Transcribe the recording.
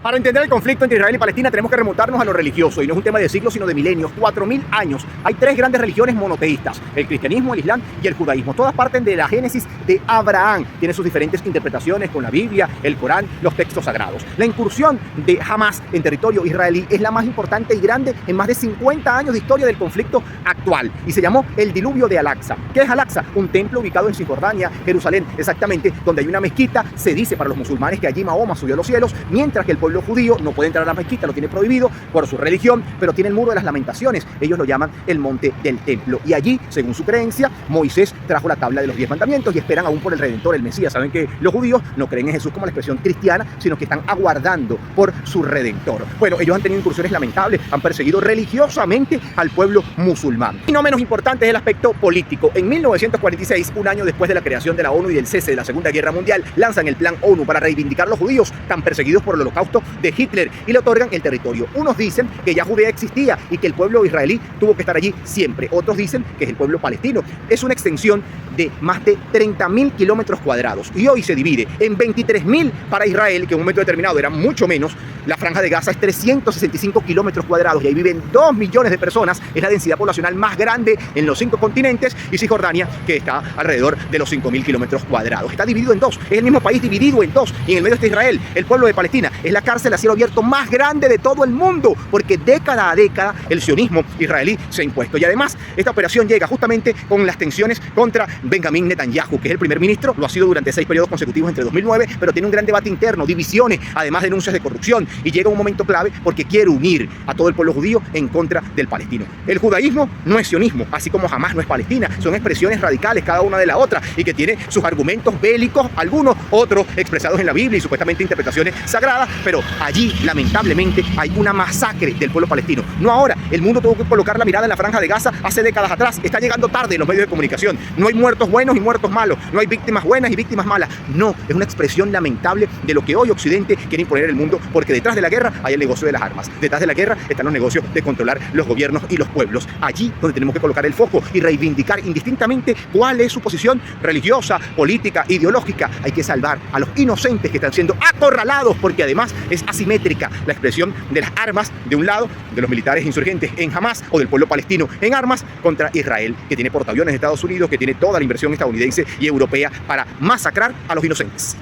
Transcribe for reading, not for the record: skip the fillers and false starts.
Para entender el conflicto entre Israel y Palestina tenemos que remontarnos a lo religioso, y no es un tema de siglos sino de milenios, 4000 años. Hay tres grandes religiones monoteístas: el cristianismo, el islam y el judaísmo. Todas parten de la Génesis de Abraham. Tiene sus diferentes interpretaciones con la Biblia, el Corán, los textos sagrados. La incursión de Hamas en territorio israelí es la más importante y grande en más de 50 años de historia del conflicto actual, y se llamó el diluvio de Al-Aqsa. ¿Qué es Al-Aqsa? Un templo ubicado en Cisjordania, Jerusalén, exactamente, donde hay una mezquita. Se dice para los musulmanes que allí Mahoma subió a los cielos, mientras que el pueblo judío no puede entrar a la mezquita, lo tiene prohibido por su religión, pero tiene el muro de las lamentaciones. Ellos lo llaman el monte del templo, y allí, según su creencia, Moisés trajo la tabla de los 10 mandamientos y esperan aún por el Redentor, el Mesías. Saben que los judíos no creen en Jesús como la expresión cristiana, sino que están aguardando por su Redentor. Bueno, ellos han tenido incursiones lamentables, han perseguido religiosamente al pueblo musulmán. Y no menos importante es el aspecto político. En 1946, un año después de la creación de la ONU y del cese de la Segunda Guerra Mundial, lanzan el Plan ONU para reivindicar a los judíos tan perseguidos por el holocausto de Hitler, y le otorgan el territorio. Unos dicen que ya Judea existía y que el pueblo israelí tuvo que estar allí siempre. Otros dicen que es el pueblo palestino. Es una extensión de más de 30.000 kilómetros cuadrados, y hoy se divide en 23.000 para Israel, que en un momento determinado era mucho menos. La Franja de Gaza es 365 kilómetros cuadrados y ahí viven 2 millones de personas. Es la densidad poblacional más grande en los 5 continentes. Y Cisjordania, que está alrededor de los 5.000 kilómetros cuadrados. Está dividido en dos. Es el mismo país dividido en dos. Y en el medio está Israel, el pueblo de Palestina. Es la cárcel a cielo abierto más grande de todo el mundo, porque década a década el sionismo israelí se ha impuesto. Y además, esta operación llega justamente con las tensiones contra Benjamín Netanyahu, que es el primer ministro. Lo ha sido durante 6 periodos consecutivos entre 2009, pero tiene un gran debate interno, divisiones, además denuncias de corrupción. Y llega un momento clave porque quiere unir a todo el pueblo judío en contra del palestino. El judaísmo no es sionismo, así como Hamas no es Palestina. Son expresiones radicales cada una de la otra, y que tiene sus argumentos bélicos, algunos, otros expresados en la Biblia y supuestamente interpretaciones sagradas, pero allí lamentablemente hay una masacre del pueblo palestino. No ahora, el mundo tuvo que colocar la mirada en la Franja de Gaza hace décadas atrás. Está llegando tarde en los medios de comunicación. No hay muertos buenos y muertos malos, no hay víctimas buenas y víctimas malas. No, es una expresión lamentable de lo que hoy Occidente quiere imponer en el mundo, porque detrás de la guerra hay el negocio de las armas. Detrás de la guerra están los negocios de controlar los gobiernos y los pueblos. Allí donde tenemos que colocar el foco y reivindicar indistintamente cuál es su posición religiosa, política, ideológica. Hay que salvar a los inocentes que están siendo acorralados, porque además es asimétrica la expresión de las armas de un lado, de los militares insurgentes en Hamas, o del pueblo palestino en armas contra Israel, que tiene portaaviones de Estados Unidos, que tiene toda la inversión estadounidense y europea para masacrar a los inocentes.